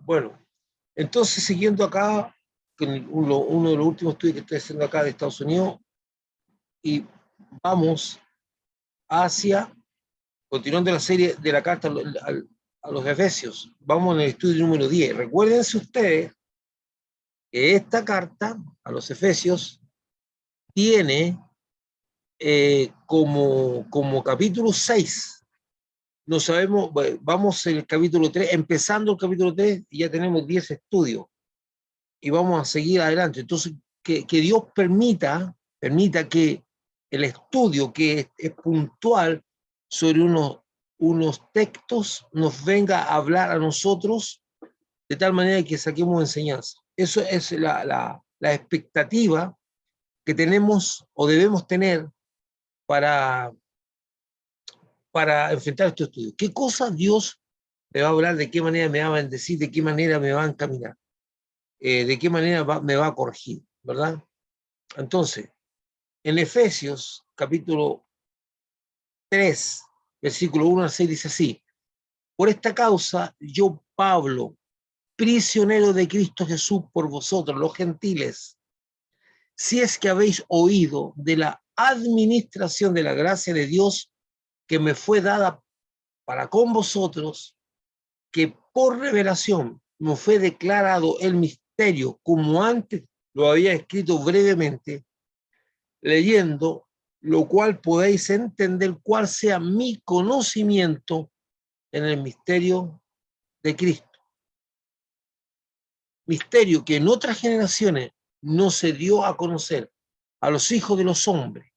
Bueno, entonces siguiendo acá, con uno de los últimos estudios que estoy haciendo acá de Estados Unidos, y vamos hacia, continuando la serie de la carta a los Efesios, vamos en el estudio número 10. Recuérdense ustedes que esta carta a los Efesios tiene como capítulo 6. No sabemos, vamos en el capítulo 3, empezando el capítulo 3, y ya tenemos 10 estudios, y vamos a seguir adelante. Entonces, que Dios permita que el estudio, que es puntual sobre unos textos, nos venga a hablar a nosotros de tal manera que saquemos enseñanza. Eso es la expectativa que tenemos o debemos tener para, para enfrentar estos estudios. ¿Qué cosas Dios me va a hablar? ¿De qué manera me va a bendecir? ¿De qué manera me va a encaminar? ¿De qué manera me va a corregir? ¿Verdad? Entonces, en Efesios, capítulo 3, versículo 1 al 6, dice así: por esta causa, yo, Pablo, prisionero de Cristo Jesús por vosotros, los gentiles, si es que habéis oído de la administración de la gracia de Dios que me fue dada para con vosotros, que por revelación me fue declarado el misterio, como antes lo había escrito brevemente, leyendo, lo cual podéis entender cuál sea mi conocimiento en el misterio de Cristo. Misterio que en otras generaciones no se dio a conocer a los hijos de los hombres,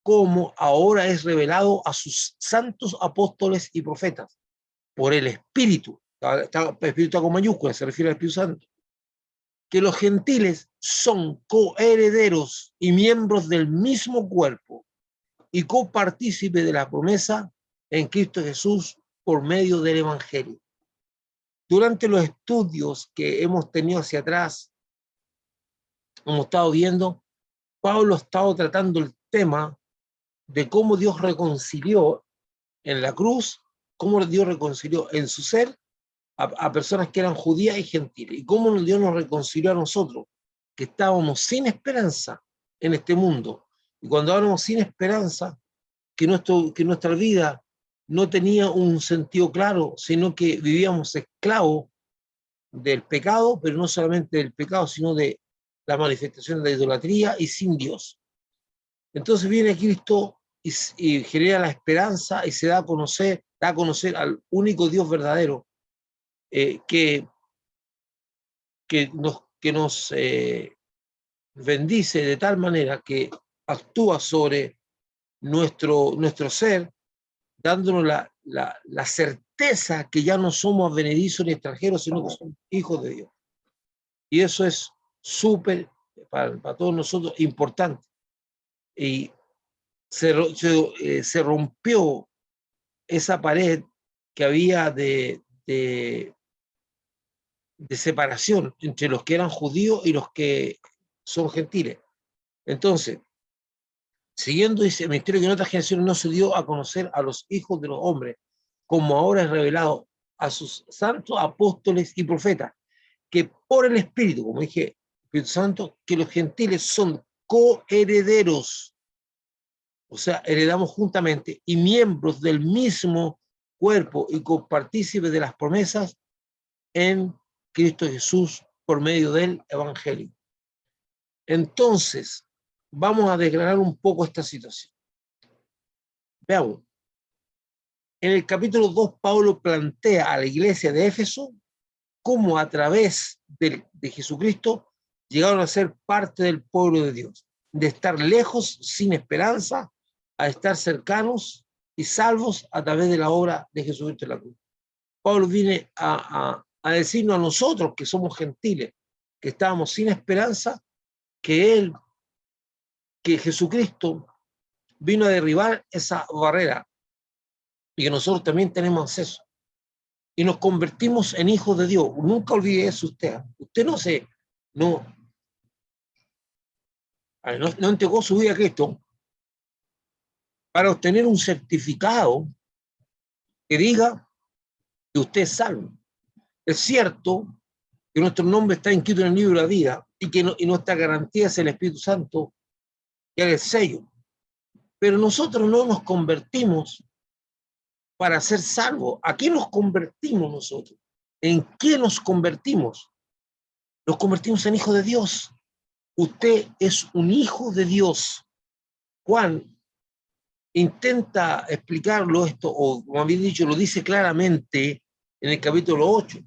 como ahora es revelado a sus santos apóstoles y profetas, por el Espíritu. Espíritu con mayúsculas, se refiere al Espíritu Santo. Que los gentiles son coherederos y miembros del mismo cuerpo y copartícipes de la promesa en Cristo Jesús por medio del Evangelio. Durante los estudios que hemos tenido hacia atrás, hemos estado viendo, Pablo ha estado tratando el tema de cómo Dios reconcilió en la cruz, cómo Dios reconcilió en su ser a personas que eran judías y gentiles, y cómo Dios nos reconcilió a nosotros, que estábamos sin esperanza en este mundo. Y cuando hablamos sin esperanza, que nuestra vida no tenía un sentido claro, sino que vivíamos esclavos del pecado, pero no solamente del pecado, sino de la manifestación de la idolatría y sin Dios. Entonces viene Cristo y genera la esperanza y se da a conocer al único Dios verdadero, que nos bendice de tal manera que actúa sobre nuestro ser, dándonos la certeza que ya no somos benedizos ni extranjeros, sino que somos hijos de Dios. Y eso es súper, para todos nosotros, importante. Y se rompió esa pared que había de separación entre los que eran judíos y los que son gentiles. Entonces, siguiendo ese misterio que en otras generaciones no se dio a conocer a los hijos de los hombres, como ahora es revelado a sus santos apóstoles y profetas, que por el Espíritu, como dije, Espíritu Santo, que los gentiles son coherederos, o sea, heredamos juntamente, y miembros del mismo cuerpo y copartícipes de las promesas en Cristo Jesús por medio del Evangelio. Entonces, vamos a declarar un poco esta situación. Veamos. En el capítulo 2, Pablo plantea a la iglesia de Éfeso cómo a través de Jesucristo llegaron a ser parte del pueblo de Dios, de estar lejos, sin esperanza, a estar cercanos y salvos a través de la obra de Jesucristo en la cruz. Pablo viene a decirnos a nosotros que somos gentiles, que estábamos sin esperanza, que Jesucristo vino a derribar esa barrera y que nosotros también tenemos acceso. Y nos convertimos en hijos de Dios. Nunca olvide eso usted. Usted no entregó su vida a Cristo para obtener un certificado que diga que usted es salvo. Es cierto que nuestro nombre está inscrito en el libro de la vida y que y nuestra garantía es el Espíritu Santo, que es el sello. Pero nosotros no nos convertimos para ser salvos. ¿A qué nos convertimos nosotros? ¿En qué nos convertimos? Nos convertimos en hijos de Dios. Usted es un hijo de Dios. Juan intenta explicarlo esto, o como había dicho, lo dice claramente en el capítulo 8.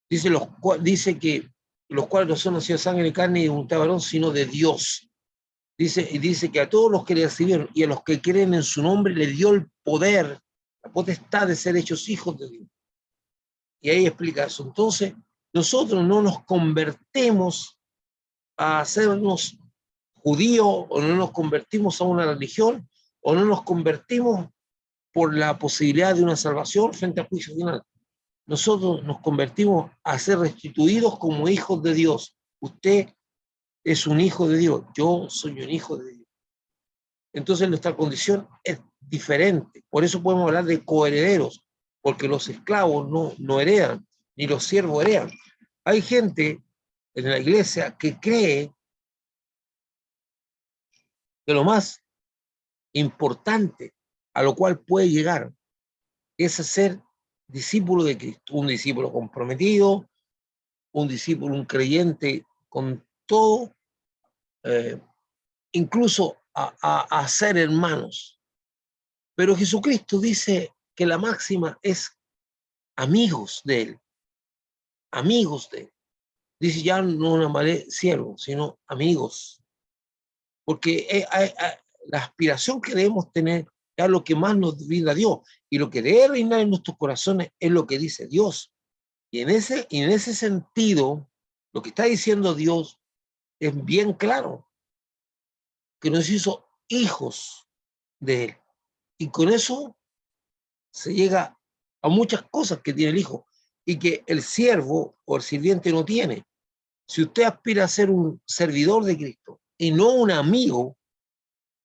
Dice que los cuales no son nacidos de sangre y carne y de voluntad de varón, sino de Dios. Y dice que a todos los que le recibieron y a los que creen en su nombre le dio el poder, la potestad de ser hechos hijos de Dios. Y ahí explica eso. Entonces, nosotros no nos convertimos a hacernos judíos, o no nos convertimos a una religión, o no nos convertimos por la posibilidad de una salvación frente al juicio final. Nosotros nos convertimos a ser restituidos como hijos de Dios. Usted es un hijo de Dios, yo soy un hijo de Dios. Entonces nuestra condición es diferente. Por eso podemos hablar de coherederos, porque los esclavos no heredan, ni los siervos heredan. Hay gente en la iglesia que cree que lo más importante a lo cual puede llegar es ser discípulo de Cristo, un discípulo comprometido, un discípulo, un creyente con todo, incluso a ser hermanos. Pero Jesucristo dice que la máxima es amigos de Él, amigos de Él. Dice ya no llamaré siervos, sino amigos. Porque la aspiración que debemos tener es lo que más nos brinda Dios. Y lo que debe reinar en nuestros corazones es lo que dice Dios. Y en ese sentido, lo que está diciendo Dios es bien claro, que nos hizo hijos de Él. Y con eso se llega a muchas cosas que tiene el hijo y que el siervo o el sirviente no tiene. Si usted aspira a ser un servidor de Cristo y no un amigo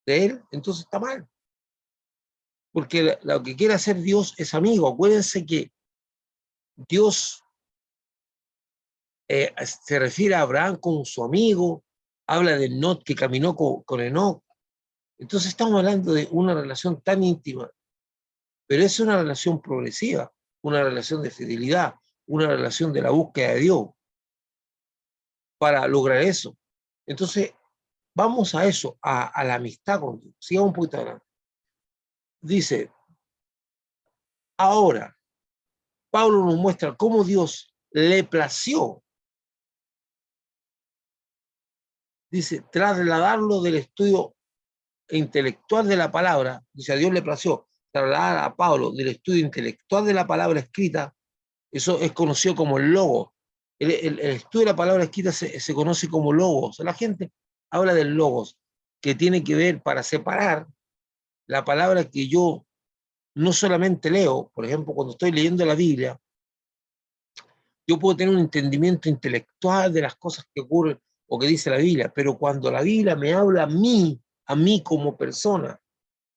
de Él, entonces está mal. Porque lo que quiere hacer Dios es amigo. Acuérdense que Dios se refiere a Abraham como su amigo, habla de Enoc que caminó con Enoc. Entonces estamos hablando de una relación tan íntima, pero es una relación progresiva, una relación de fidelidad, una relación de la búsqueda de Dios para lograr eso. Entonces, vamos a eso, a la amistad con Dios. Sigamos un poquito adelante. Dice, ahora, Pablo nos muestra cómo Dios le plació, dice, trasladarlo del estudio intelectual de la palabra, dice, a Dios le plació trasladar a Pablo del estudio intelectual de la palabra escrita. Eso es conocido como el logo. El estudio de la palabra escrita se conoce como logos. La gente habla del logos, que tiene que ver para separar la palabra que yo no solamente leo. Por ejemplo, cuando estoy leyendo la Biblia, yo puedo tener un entendimiento intelectual de las cosas que ocurren o que dice la Biblia, pero cuando la Biblia me habla a mí como persona,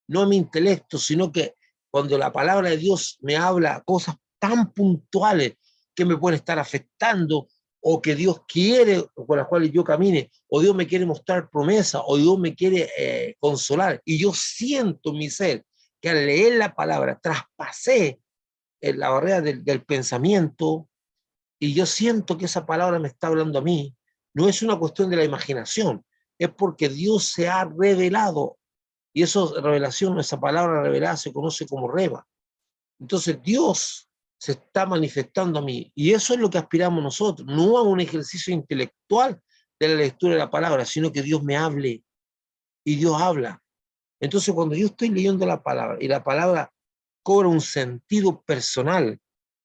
no a mi intelecto, sino que cuando la palabra de Dios me habla cosas tan puntuales que me pueden estar afectando, o que Dios quiere, o con las cuales yo camine, o Dios me quiere mostrar promesa, o Dios me quiere consolar, y yo siento en mi ser que al leer la palabra traspasé la barrera del pensamiento, y yo siento que esa palabra me está hablando a mí, no es una cuestión de la imaginación, es porque Dios se ha revelado. Y eso, revelación, esa palabra revelada se conoce como rema. Entonces Dios se está manifestando a mí. Y eso es lo que aspiramos nosotros, no a un ejercicio intelectual de la lectura de la palabra, sino que Dios me hable. Y Dios habla. Entonces cuando yo estoy leyendo la palabra y la palabra cobra un sentido personal,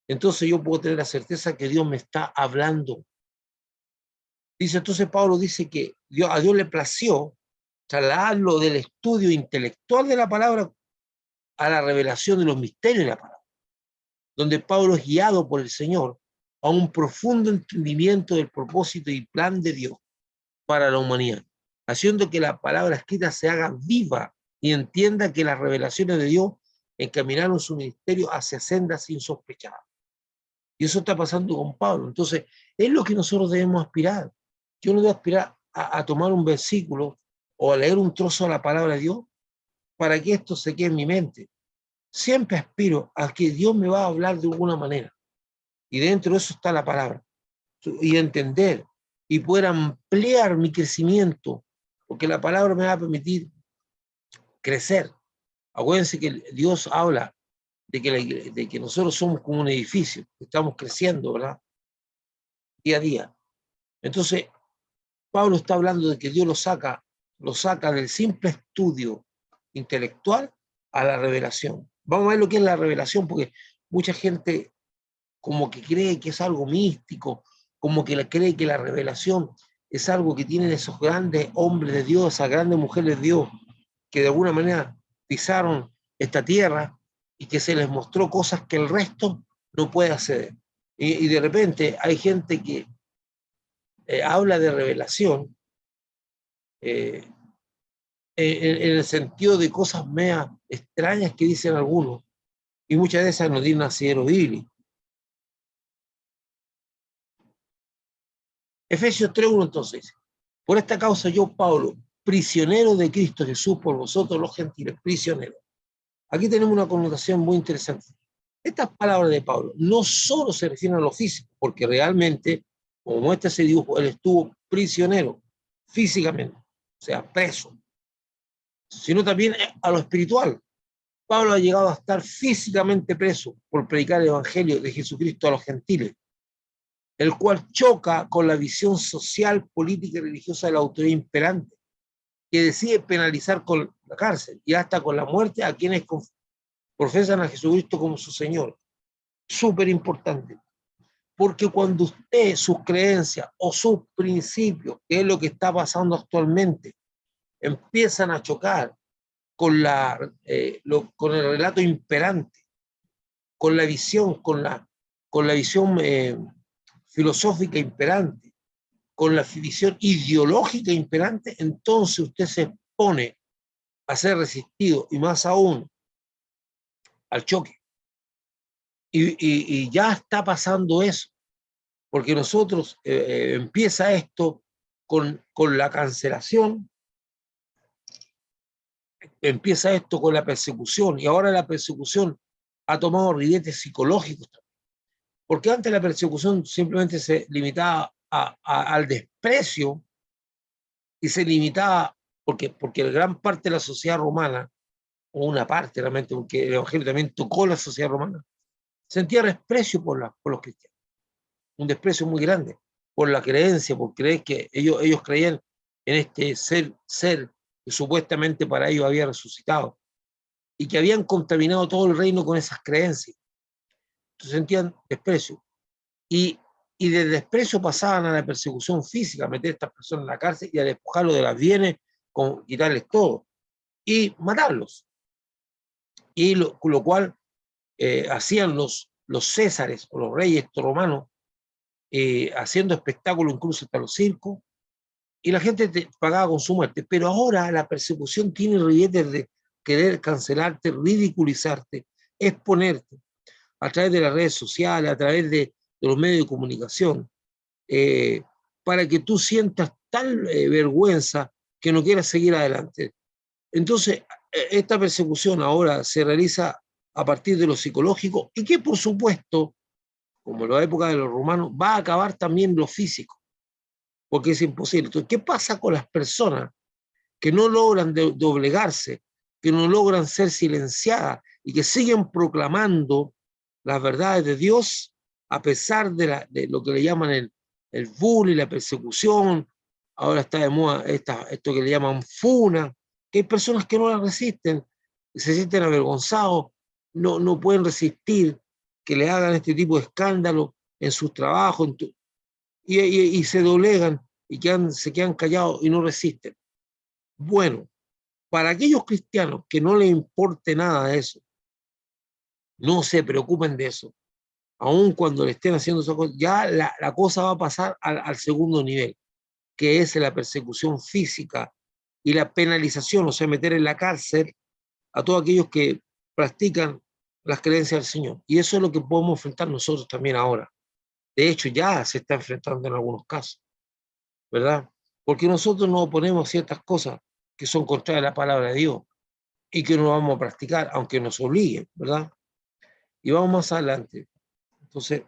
entonces yo puedo tener la certeza que Dios me está hablando. Dice, entonces Pablo dice que a Dios le plació trasladarlo del estudio intelectual de la palabra a la revelación de los misterios de la palabra, donde Pablo es guiado por el Señor a un profundo entendimiento del propósito y plan de Dios para la humanidad, haciendo que la palabra escrita se haga viva y entienda que las revelaciones de Dios encaminaron su ministerio hacia sendas insospechadas. Y eso está pasando con Pablo. Entonces, es lo que nosotros debemos aspirar. Yo no debo aspirar a tomar un versículo o a leer un trozo de la palabra de Dios para que esto se quede en mi mente. Siempre aspiro a que Dios me va a hablar de alguna manera. Y dentro de eso está la palabra. Y entender y poder ampliar mi crecimiento, porque la palabra me va a permitir crecer. Acuérdense que Dios habla de que nosotros somos como un edificio, que estamos creciendo, ¿verdad? Día a día. Entonces, Pablo está hablando de que Dios lo saca del simple estudio intelectual a la revelación. Vamos a ver lo que es la revelación, porque mucha gente como que cree que es algo místico, como que cree que la revelación es algo que tienen esos grandes hombres de Dios, esas grandes mujeres de Dios, que de alguna manera pisaron esta tierra y que se les mostró cosas que el resto no puede hacer. Y de repente hay gente que habla de revelación en el sentido de cosas meas extrañas que dicen algunos, y muchas de esas no tienen asidero bíblico. Efesios 3:1 entonces, por esta causa yo, Pablo, prisionero de Cristo Jesús por vosotros los gentiles, prisionero. Aquí tenemos una connotación muy interesante. Estas palabras de Pablo no solo se refieren a lo físico, porque realmente, como muestra ese dibujo, él estuvo prisionero físicamente, o sea, preso, sino también a lo espiritual. Pablo ha llegado a estar físicamente preso por predicar el evangelio de Jesucristo a los gentiles, el cual choca con la visión social, política y religiosa de la autoridad imperante, que decide penalizar con la cárcel y hasta con la muerte a quienes profesan a Jesucristo como su Señor. Súper importante, porque cuando usted, sus creencias o sus principios, que es lo que está pasando actualmente, empiezan a chocar con, con el relato imperante, con la visión, con la visión filosófica imperante, con la visión ideológica imperante, entonces usted se expone a ser resistido y más aún al choque. Y ya está pasando eso, porque nosotros empieza esto con la cancelación, empieza esto con la persecución, y ahora la persecución ha tomado ribetes psicológicos, porque antes la persecución simplemente se limitaba al desprecio y se limitaba, porque la gran parte de la sociedad romana, o una parte realmente, porque el Evangelio también tocó la sociedad romana, sentía desprecio por los cristianos, un desprecio muy grande por la creencia, por creer que ellos creían en este ser que supuestamente para ellos había resucitado y que habían contaminado todo el reino con esas creencias. Entonces sentían desprecio. Y, y del desprecio pasaban a la persecución física, a meter a estas personas en la cárcel y a despojarlos de las bienes, con quitarles todo y matarlos. Y lo cual hacían los césares o los reyes romanos, haciendo espectáculo incluso hasta los circos, y la gente pagaba con su muerte. Pero ahora la persecución tiene ribetes de querer cancelarte, ridiculizarte, exponerte a través de las redes sociales, a través de los medios de comunicación, para que tú sientas tal vergüenza que no quieras seguir adelante. Entonces, esta persecución ahora se realiza a partir de lo psicológico y que, por supuesto, como en la época de los romanos, va a acabar también lo físico, porque es imposible. Entonces, ¿qué pasa con las personas que no logran doblegarse, que no logran ser silenciadas y que siguen proclamando las verdades de Dios a pesar de lo que le llaman el bullying, la persecución? Ahora está de moda esto que le llaman funa, que hay personas que no la resisten, se sienten avergonzados, no pueden resistir que le hagan este tipo de escándalo en sus trabajos, y se doblegan y se quedan callados y no resisten. Bueno, para aquellos cristianos que no les importe nada de eso, no se preocupen de eso, aun cuando le estén haciendo esa cosa, ya la cosa va a pasar al segundo nivel, que es la persecución física y la penalización, o sea, meter en la cárcel a todos aquellos que practican las creencias del Señor. Y eso es lo que podemos enfrentar nosotros también ahora. De hecho, ya se está enfrentando en algunos casos, ¿verdad? Porque nosotros nos oponemos a ciertas cosas que son contrarias a la palabra de Dios y que no vamos a practicar, aunque nos obliguen, ¿verdad? Y vamos más adelante. Entonces,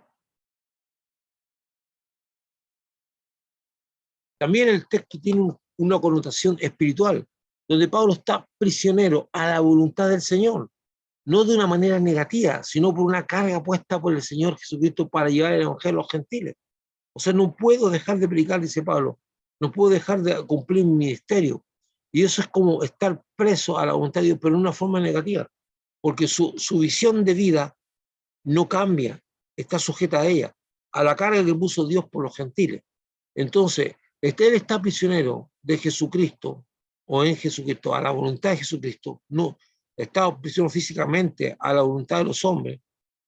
también el texto tiene una connotación espiritual, donde Pablo está prisionero a la voluntad del Señor, no de una manera negativa, sino por una carga puesta por el Señor Jesucristo para llevar el Evangelio a los gentiles. O sea, no puedo dejar de predicar, dice Pablo, no puedo dejar de cumplir mi ministerio. Y eso es como estar preso a la voluntad de Dios, pero en una forma negativa, porque su visión de vida no cambia, está sujeta a ella, a la carga que puso Dios por los gentiles. Entonces, él está prisionero de Jesucristo o en Jesucristo, a la voluntad de Jesucristo, no está prisionero físicamente a la voluntad de los hombres,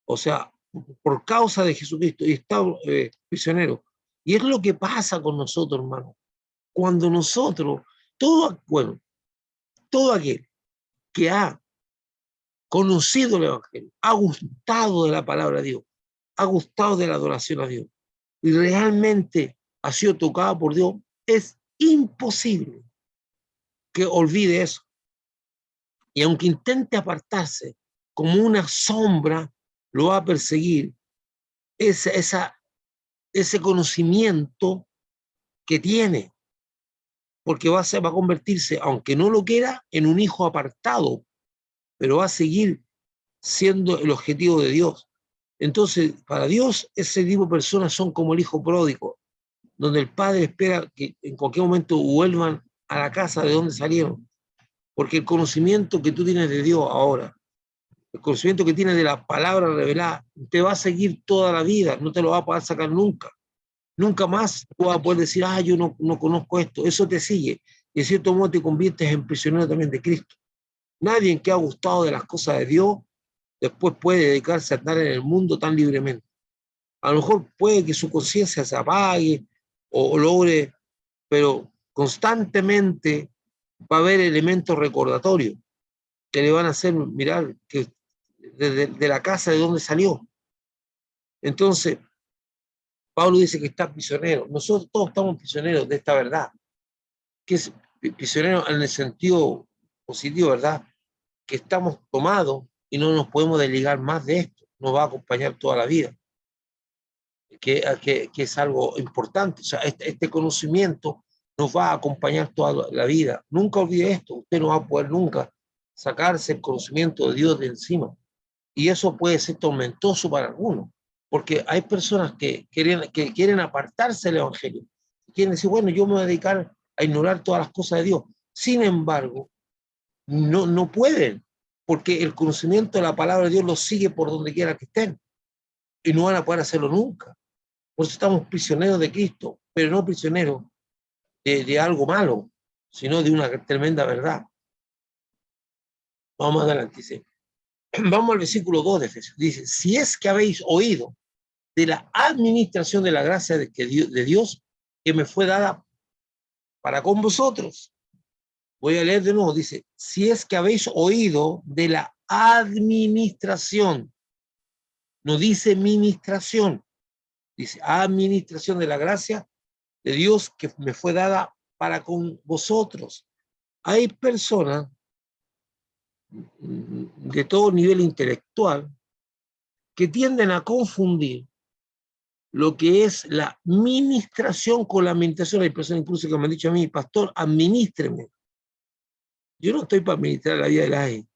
o sea, por causa de Jesucristo, y está prisionero. Y es lo que pasa con nosotros, hermano. Cuando nosotros, bueno, todo aquel que ha conocido el Evangelio, ha gustado de la palabra de Dios, ha gustado de la adoración a Dios, y realmente ha sido tocado por Dios, es imposible que olvide eso. Y aunque intente apartarse, como una sombra, lo va a perseguir ese conocimiento que tiene, porque va a convertirse, aunque no lo quiera, en un hijo apartado, pero va a seguir siendo el objetivo de Dios. Entonces, para Dios, ese tipo de personas son como el hijo pródigo, donde el padre espera que en cualquier momento vuelvan a la casa de donde salieron, porque el conocimiento que tú tienes de Dios ahora, el conocimiento que tienes de la palabra revelada, te va a seguir toda la vida, no te lo va a poder sacar nunca. Nunca más tú vas a poder decir, yo no conozco esto, eso te sigue. Y en cierto modo te conviertes en prisionero también de Cristo. Nadie que ha gustado de las cosas de Dios después puede dedicarse a andar en el mundo tan libremente. A lo mejor puede que su conciencia se apague o logre, pero constantemente va a haber elementos recordatorios que le van a hacer mirar que de la casa de donde salió. Entonces, Pablo dice que está prisionero. Nosotros todos estamos prisioneros de esta verdad, que es prisionero en el sentido positivo, ¿verdad? Que estamos tomados y no nos podemos desligar más de esto. Nos va a acompañar toda la vida. Que es algo importante. O sea, este conocimiento nos va a acompañar toda la vida. Nunca olvide esto. Usted no va a poder nunca sacarse el conocimiento de Dios de encima. Y eso puede ser tormentoso para algunos, porque hay personas que quieren apartarse del Evangelio. Quieren decir, bueno, yo me voy a dedicar a ignorar todas las cosas de Dios. Sin embargo, no pueden, porque el conocimiento de la palabra de Dios los sigue por donde quiera que estén. Y no van a poder hacerlo nunca. Por eso estamos prisioneros de Cristo, pero no prisioneros de algo malo, sino de una tremenda verdad. Vamos adelante, dice. Vamos al versículo 2 de Efesios. Dice, si es que habéis oído de la administración de la gracia de Dios que me fue dada para con vosotros. Voy a leer de nuevo, dice, si es que habéis oído de la administración, no dice ministración, dice administración de la gracia de Dios que me fue dada para con vosotros. Hay personas de todo nivel intelectual que tienden a confundir lo que es la ministración con la administración. Hay personas incluso que me han dicho a mí, pastor, administreme. Yo no estoy para administrar la vida de la gente,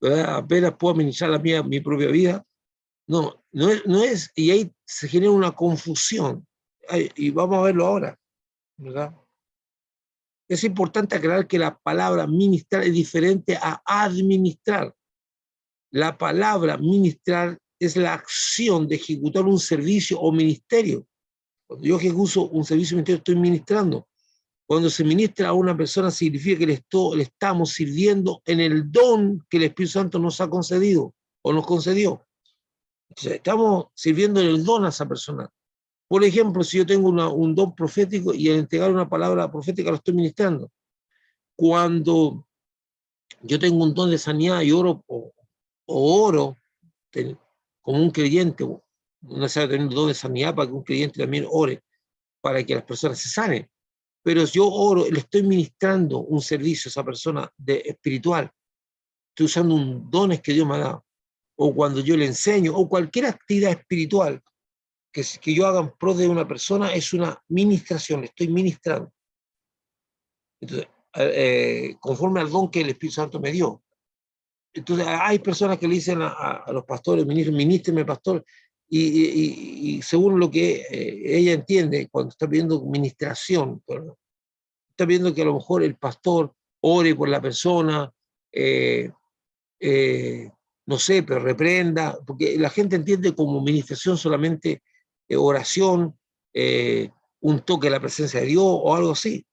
¿verdad? Apenas puedo administrar mi propia vida. No es, y ahí se genera una confusión. Y vamos a verlo ahora, ¿verdad? Es importante aclarar que la palabra ministrar es diferente a administrar. La palabra ministrar es la acción de ejecutar un servicio o ministerio. Cuando yo ejecuto un servicio o ministerio, estoy ministrando. Cuando se ministra a una persona, significa que le estamos sirviendo en el don que el Espíritu Santo nos ha concedido o nos concedió. Entonces, estamos sirviendo en el don a esa persona. Por ejemplo, si yo tengo un don profético y al entregar una palabra profética lo estoy ministrando. Cuando yo tengo un don de sanidad y oro como un creyente, no es necesario tener un don de sanidad para que un creyente también ore para que las personas se sanen. Pero si yo oro, le estoy ministrando un servicio a esa persona espiritual, estoy usando un dones que Dios me ha dado, o cuando yo le enseño, o cualquier actividad espiritual que yo haga en pro de una persona, es una ministración, le estoy ministrando. Entonces, conforme al don que el Espíritu Santo me dio. Entonces, hay personas que le dicen a los pastores, ministreme, pastor, y según lo que ella entiende, cuando está pidiendo ministración, está viendo que a lo mejor el pastor ore por la persona, eh, no sé, pero reprenda, porque la gente entiende como ministración solamente oración, un toque de la presencia de Dios o algo así.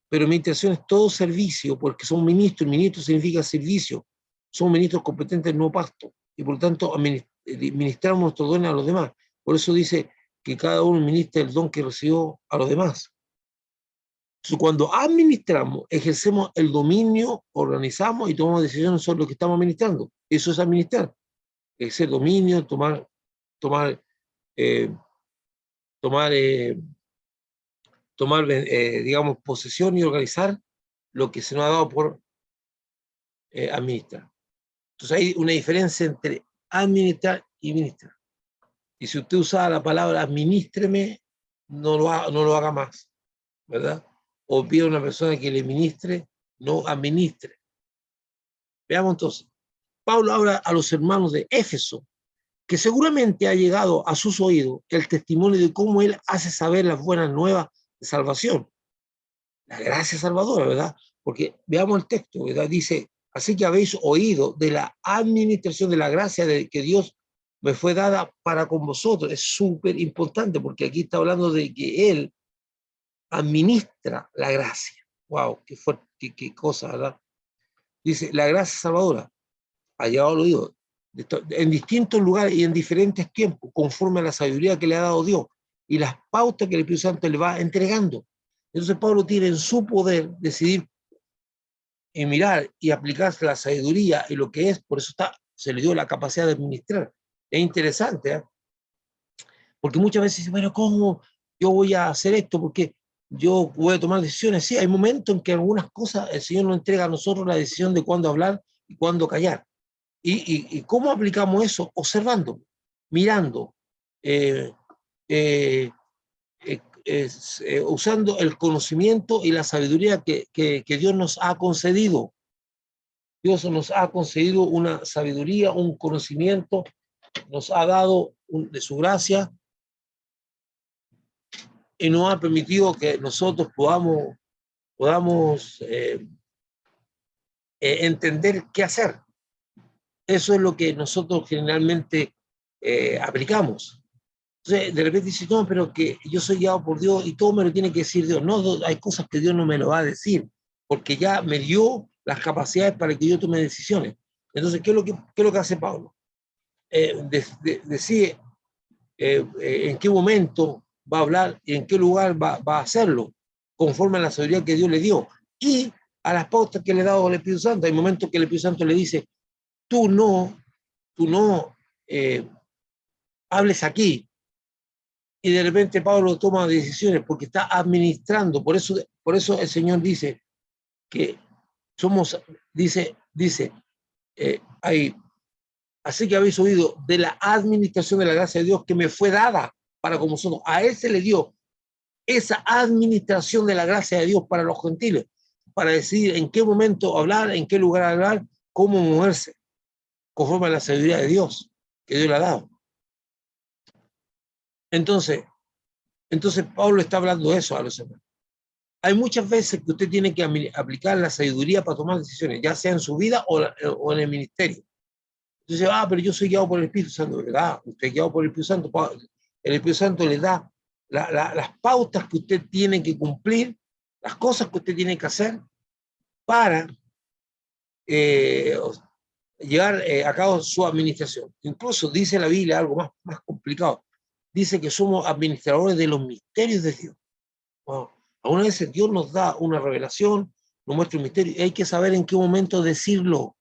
Pero ministración es todo servicio, porque son ministros, ministro significa servicio, son ministros competentes, no pasto, y por lo tanto ministramos nuestro don a los demás. Por eso dice que cada uno ministra el don que recibió a los demás. Entonces, cuando administramos, ejercemos el dominio, organizamos y tomamos decisiones sobre lo que estamos administrando. Eso es administrar. Ejercer dominio, tomar, eh, tomar, digamos, posesión y organizar lo que se nos ha dado por administrar. Entonces hay una diferencia entre administrar y ministrar. Y si usted usa la palabra administreme, no lo haga más, ¿verdad? O pide a una persona que le ministre, no administre. Veamos entonces. Pablo habla a los hermanos de Éfeso, que seguramente ha llegado a sus oídos el testimonio de cómo él hace saber las buenas nuevas de salvación. La gracia salvadora, ¿verdad? Porque veamos el texto, ¿verdad? Dice, así que habéis oído de la administración de la gracia de que Dios me fue dada para con vosotros. Es súper importante porque aquí está hablando de que Él administra la gracia. Wow, qué fuerte, qué cosa, ¿verdad? Dice, la gracia salvadora ha llegado al oído en distintos lugares y en diferentes tiempos, conforme a la sabiduría que le ha dado Dios y las pautas que el Espíritu Santo le va entregando. Entonces Pablo tiene en su poder decidir y mirar y aplicarse la sabiduría y lo que es, por eso se le dio la capacidad de administrar. Es interesante, ¿eh? Porque muchas veces dicen, bueno, ¿cómo yo voy a hacer esto? Porque yo voy a tomar decisiones. Sí, hay momentos en que algunas cosas el Señor nos entrega a nosotros la decisión de cuándo hablar y cuándo callar. ¿Y cómo aplicamos eso? Observando, mirando, eh, eh, usando el conocimiento y la sabiduría que Dios nos ha concedido. Dios nos ha concedido una sabiduría, un conocimiento, nos ha dado de su gracia y nos ha permitido que nosotros podamos entender qué hacer. Eso es lo que nosotros generalmente aplicamos. Entonces, de repente dice, no, pero que yo soy guiado por Dios y todo me lo tiene que decir Dios. No, hay cosas que Dios no me lo va a decir, porque ya me dio las capacidades para que yo tome decisiones. Entonces, ¿qué es lo que hace Pablo? Decide en qué momento va a hablar y en qué lugar va a hacerlo, conforme a la sabiduría que Dios le dio y a las pautas que le ha dado el Espíritu Santo. Hay momentos que el Espíritu Santo le dice, tú no hables aquí. Y de repente Pablo toma decisiones porque está administrando. Por eso el Señor dice que somos, dice, así que habéis oído de la administración de la gracia de Dios que me fue dada para con vosotros. A Él se le dio esa administración de la gracia de Dios para los gentiles, para decidir en qué momento hablar, en qué lugar hablar, cómo moverse, conforme a la sabiduría de Dios que Dios le ha dado. Entonces Pablo está hablando de eso a los hermanos. Hay muchas veces que usted tiene que aplicar la sabiduría para tomar decisiones, ya sea en su vida o en el ministerio. Entonces, pero yo soy guiado por el Espíritu Santo, ¿verdad? Usted es guiado por el Espíritu Santo. El Espíritu Santo le da las pautas que usted tiene que cumplir, las cosas que usted tiene que hacer para llevar a cabo su administración. Incluso dice la Biblia algo más complicado. Dice que somos administradores de los misterios de Dios. Wow. Algunas veces Dios nos da una revelación, nos muestra un misterio, y hay que saber en qué momento decirlo.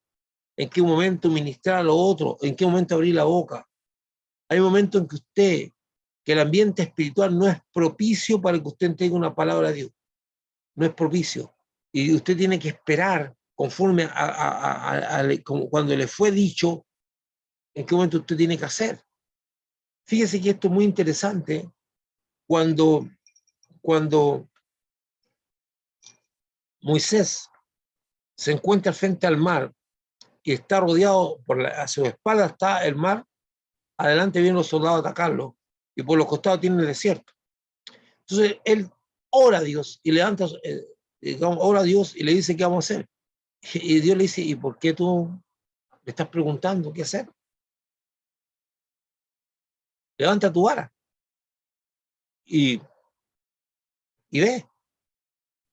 en qué momento ministrar a lo otro, en qué momento abrir la boca. Hay momentos en que el ambiente espiritual no es propicio para que usted tenga una palabra de Dios. No es propicio. Y usted tiene que esperar conforme como cuando le fue dicho, en qué momento usted tiene que hacer. Fíjese que esto es muy interesante cuando Moisés se encuentra frente al mar y está rodeado, a su espalda está el mar, adelante vienen los soldados a atacarlo, y por los costados tiene el desierto. Entonces él ora a Dios y levanta, ora a Dios y le dice qué vamos a hacer. Y Dios le dice, ¿y por qué tú me estás preguntando qué hacer? Levanta tu vara y ve.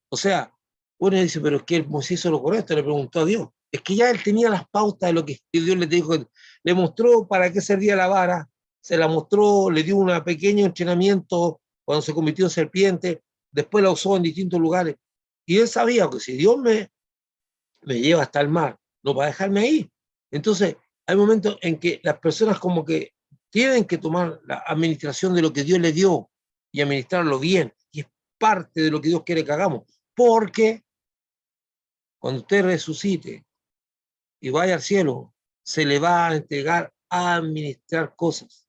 O sea, uno dice, pero es que Moisés hizo lo correcto, le preguntó a Dios. Es que ya él tenía las pautas de lo que Dios le dijo. Le mostró para qué servía la vara, se la mostró, le dio un pequeño entrenamiento cuando se convirtió en serpiente, después la usó en distintos lugares. Y él sabía que si Dios me lleva hasta el mar, no va a dejarme ahí. Entonces, hay momentos en que las personas como que tienen que tomar la administración de lo que Dios le dio y administrarlo bien. Y es parte de lo que Dios quiere que hagamos. Porque cuando usted resucite y vaya al cielo, se le va a entregar a administrar cosas,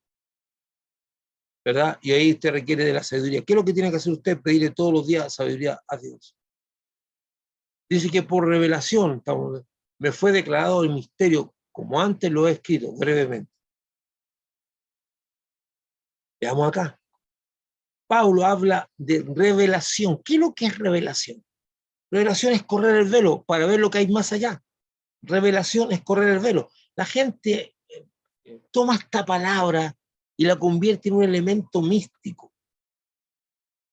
¿verdad? Y ahí usted requiere de la sabiduría. ¿Qué es lo que tiene que hacer usted? Pedirle todos los días sabiduría a Dios. Dice que por revelación me fue declarado el misterio, como antes lo he escrito brevemente. Veamos acá. Pablo habla de revelación. ¿Qué es lo que es revelación? Revelación es correr el velo para ver lo que hay más allá. Revelación es correr el velo. La gente toma esta palabra y la convierte en un elemento místico.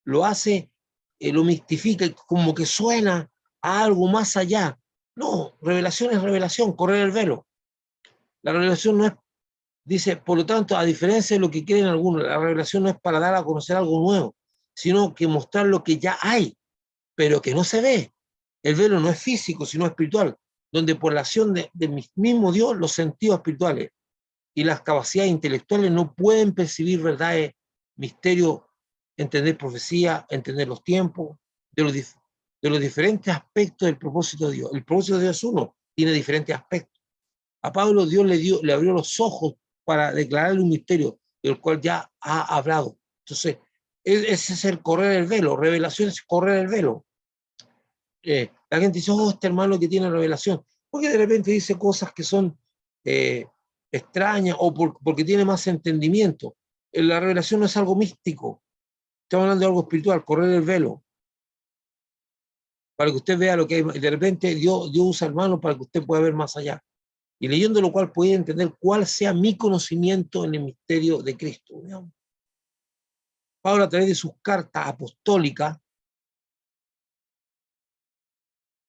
Lo hace, lo mistifica, como que suena a algo más allá. No, revelación es revelación, correr el velo. La revelación no es, dice, por lo tanto, a diferencia de lo que creen algunos, la revelación no es para dar a conocer algo nuevo, sino que mostrar lo que ya hay, pero que no se ve. El velo no es físico, sino espiritual, donde por la acción de mismo Dios, los sentidos espirituales y las capacidades intelectuales no pueden percibir verdades, misterios, entender profecía, entender los tiempos, de los diferentes aspectos del propósito de Dios. El propósito de Dios es uno, tiene diferentes aspectos. A Pablo Dios le abrió los ojos para declararle un misterio del cual ya ha hablado. Entonces, ese es el correr el velo. Revelación es correr el velo. La gente dice, oh, este hermano que tiene revelación, porque de repente dice cosas que son extrañas o porque tiene más entendimiento. La revelación no es algo místico, estamos hablando de algo espiritual, correr el velo, para que usted vea lo que hay. De repente Dios usa hermanos para que usted pueda ver más allá. Y leyendo lo cual puede entender cuál sea mi conocimiento en el misterio de Cristo. ¿No? Pablo, a través de sus cartas apostólicas,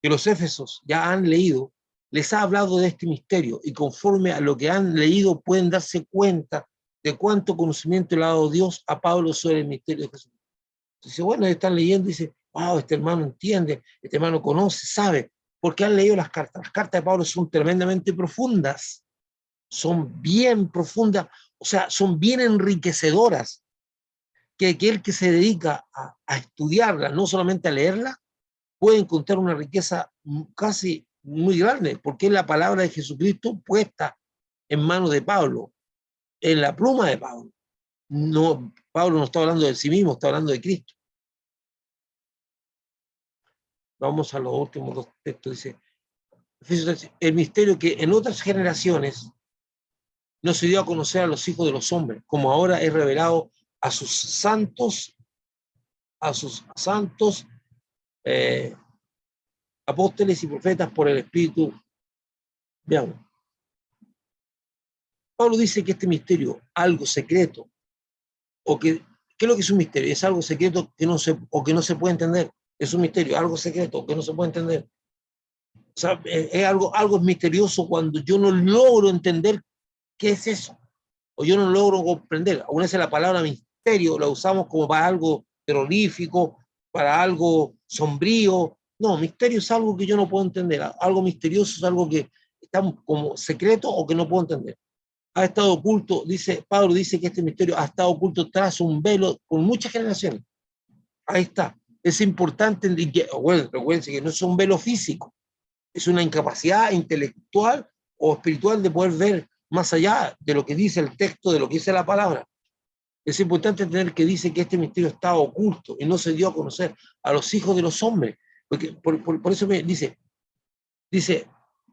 que los éfesos ya han leído, les ha hablado de este misterio y conforme a lo que han leído pueden darse cuenta de cuánto conocimiento le ha dado Dios a Pablo sobre el misterio de Jesús. Dice, bueno, están leyendo y dice, wow, este hermano entiende, este hermano conoce, sabe, porque han leído las cartas. Las cartas de Pablo son tremendamente profundas, son bien profundas, o sea, son bien enriquecedoras, que aquel que se dedica a estudiarlas, no solamente a leerlas, puede encontrar una riqueza casi muy grande, porque es la palabra de Jesucristo puesta en manos de Pablo, en la pluma de Pablo. No, Pablo no está hablando de sí mismo, está hablando de Cristo. Vamos a los últimos dos textos. Dice, el misterio que en otras generaciones no se dio a conocer a los hijos de los hombres, como ahora es revelado a sus santos apóstoles y profetas por el Espíritu. Veamos. Pablo dice que este misterio, algo secreto, o que, ¿qué es lo que es un misterio? Es algo secreto que no se puede entender. Es un misterio, algo secreto que no se puede entender. O sea, es algo misterioso cuando yo no logro entender qué es eso, o yo no logro comprender. Aún esa la palabra misterio la usamos como para algo terrorífico, para algo sombrío. No, misterio es algo que yo no puedo entender. Algo misterioso es algo que están como secretos o que no puedo entender. Ha estado oculto, dice Pablo, dice que este misterio ha estado oculto tras un velo por muchas generaciones. Ahí está. Es importante, bueno, recuerden que no es un velo físico, es una incapacidad intelectual o espiritual de poder ver más allá de lo que dice el texto, de lo que dice la palabra. Es importante entender que dice que este misterio estaba oculto y no se dio a conocer a los hijos de los hombres. Porque por eso me dice,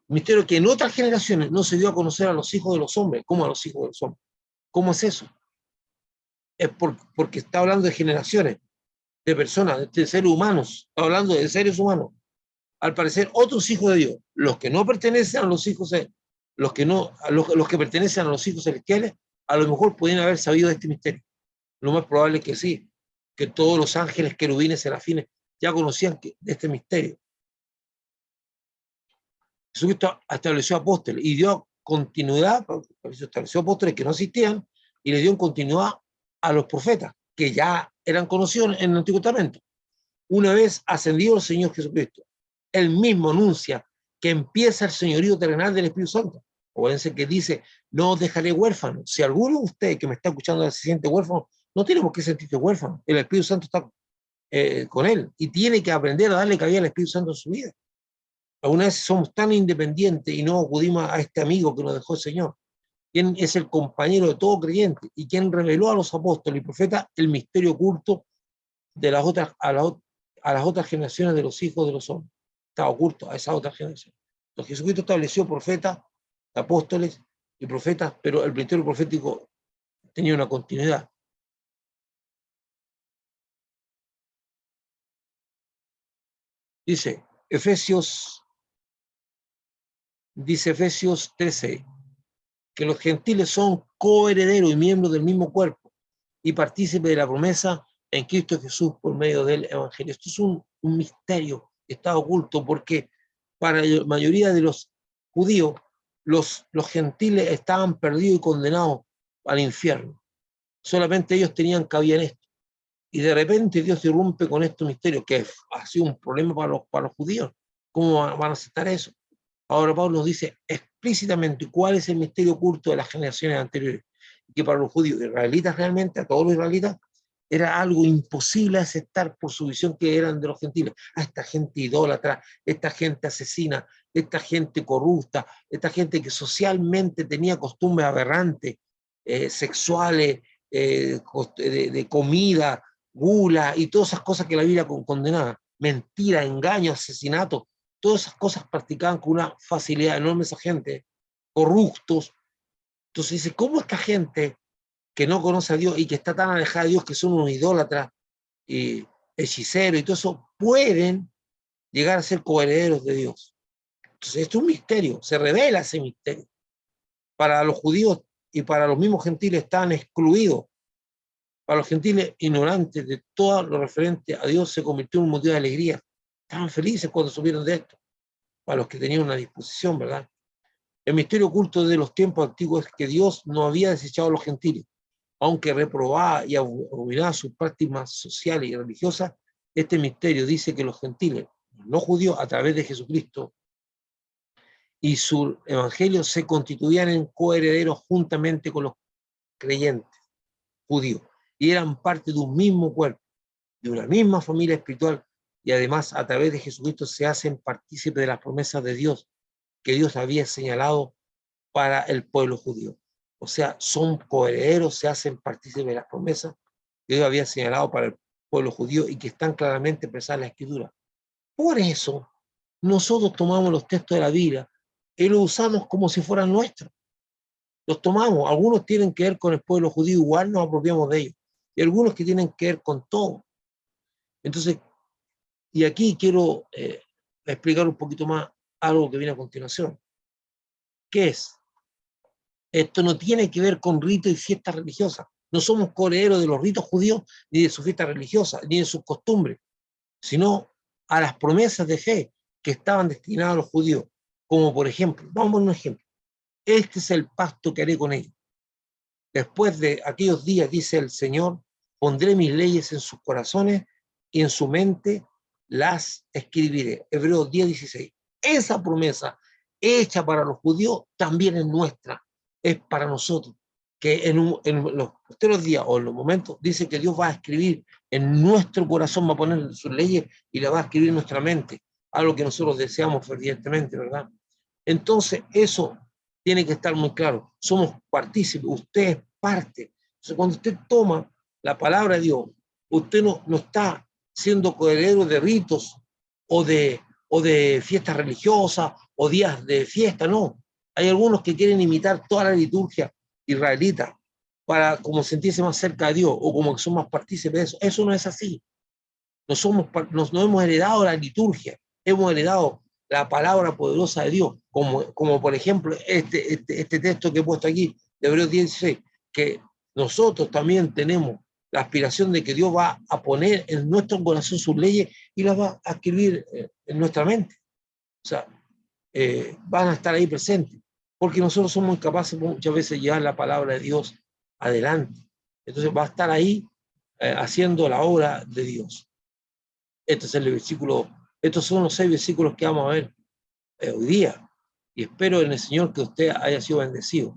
misterio que en otras generaciones no se dio a conocer a los hijos de los hombres. ¿Cómo a los hijos de los hombres? ¿Cómo es eso? Es porque está hablando de generaciones, de personas, de seres humanos, está hablando de seres humanos. Al parecer, otros hijos de Dios, los que no pertenecen a los hijos, los que pertenecen a los hijos celestiales, a lo mejor podrían haber sabido de este misterio. Lo más probable es que sí, que todos los ángeles, querubines, serafines ya conocían de este misterio. Jesucristo estableció apóstoles y dio continuidad, estableció apóstoles que no existían y le dio continuidad a los profetas, que ya eran conocidos en el Antiguo Testamento. Una vez ascendido el Señor Jesucristo, él mismo anuncia que empieza el señorío terrenal del Espíritu Santo. Acuérdense que dice, no os dejaré huérfano. Si alguno de ustedes que me está escuchando se siente huérfano, no tiene por qué sentirse huérfano. El Espíritu Santo está con él y tiene que aprender a darle cabida al Espíritu Santo en su vida. Algunas veces somos tan independientes y no acudimos a este amigo que nos dejó el Señor, quien es el compañero de todo creyente y quien reveló a los apóstoles y profetas el misterio oculto de las otras, a las otras generaciones de los hijos de los hombres. Está oculto a esa otra generación. Entonces Jesucristo estableció profetas, apóstoles y profetas, pero el misterio profético tenía una continuidad. Dice Efesios 13, que los gentiles son coherederos y miembros del mismo cuerpo y partícipes de la promesa en Cristo Jesús por medio del Evangelio. Esto es un misterio que está oculto porque para la mayoría de los judíos, los gentiles estaban perdidos y condenados al infierno. Solamente ellos tenían cabida en esto. Y de repente Dios irrumpe con este misterio, que ha sido un problema para los judíos. ¿Cómo van a aceptar eso? Ahora Pablo nos dice explícitamente cuál es el misterio oculto de las generaciones anteriores, que para los judíos israelitas realmente, a todos los israelitas, era algo imposible aceptar por su visión que eran de los gentiles. A esta gente idólatra, esta gente asesina, esta gente corrupta, esta gente que socialmente tenía costumbres aberrantes, sexuales, de comida, gula y todas esas cosas que la Biblia condenaba. Mentira, engaño, asesinato. Todas esas cosas practicaban con una facilidad enorme esa gente, corruptos. Entonces dice, ¿cómo esta gente que no conoce a Dios y que está tan alejada de Dios, que son unos idólatras y hechiceros y todo eso, pueden llegar a ser coherederos de Dios? Entonces esto es un misterio, se revela ese misterio. Para los judíos y para los mismos gentiles estaban excluidos. Para los gentiles ignorantes de todo lo referente a Dios se convirtió en un motivo de alegría. Estaban felices cuando supieron de esto. Para los que tenían una disposición, ¿verdad? El misterio oculto de los tiempos antiguos es que Dios no había desechado a los gentiles, aunque reprobaba y abominaba sus prácticas sociales y religiosas. Este misterio dice que los gentiles, no judíos, a través de Jesucristo y su evangelio, se constituían en coherederos juntamente con los creyentes judíos y eran parte de un mismo cuerpo, de una misma familia espiritual, y además a través de Jesucristo se hacen partícipes de las promesas de Dios que Dios había señalado para el pueblo judío. O sea, son coherederos, se hacen partícipes de las promesas que Dios había señalado para el pueblo judío y que están claramente expresadas en la Escritura. Por eso, nosotros tomamos los textos de la Biblia y los usamos como si fueran nuestros. Los tomamos, algunos tienen que ver con el pueblo judío, igual nos apropiamos de ellos, y algunos que tienen que ver con todo. Entonces, y aquí quiero explicar un poquito más algo que viene a continuación. ¿Qué es? Esto no tiene que ver con ritos y fiestas religiosas. No somos coherederos de los ritos judíos, ni de sus fiestas religiosas, ni de sus costumbres, sino a las promesas de fe que estaban destinadas a los judíos. Como por ejemplo, vamos a poner un ejemplo. Este es el pacto que haré con ellos. Después de aquellos días, dice el Señor, pondré mis leyes en sus corazones y en su mente las escribiré. Hebreos 10:16. Esa promesa hecha para los judíos, también es nuestra, es para nosotros. Que en los posteriores días o en los momentos dice que Dios va a escribir en nuestro corazón, va a poner sus leyes y la va a escribir en nuestra mente, algo que nosotros deseamos fervientemente, ¿verdad? Entonces, eso tiene que estar muy claro. Somos partícipes, usted es parte. Entonces, cuando usted toma la palabra de Dios, usted no está siendo coheredero de ritos o de fiestas religiosas o días de fiesta, no. Hay algunos que quieren imitar toda la liturgia israelita para como sentirse más cerca de Dios o como que son más partícipes de eso. Eso no es así. No hemos heredado la liturgia, hemos heredado la palabra poderosa de Dios, como por ejemplo este texto que he puesto aquí, de Hebreos 16, que nosotros también tenemos la aspiración de que Dios va a poner en nuestro corazón sus leyes y las va a escribir en nuestra mente. O sea, van a estar ahí presentes, porque nosotros somos incapaces muchas veces de llevar la palabra de Dios adelante. Entonces va a estar ahí haciendo la obra de Dios. Este es el versículo, estos son los 6 versículos que vamos a ver hoy día. Y espero en el Señor que usted haya sido bendecido.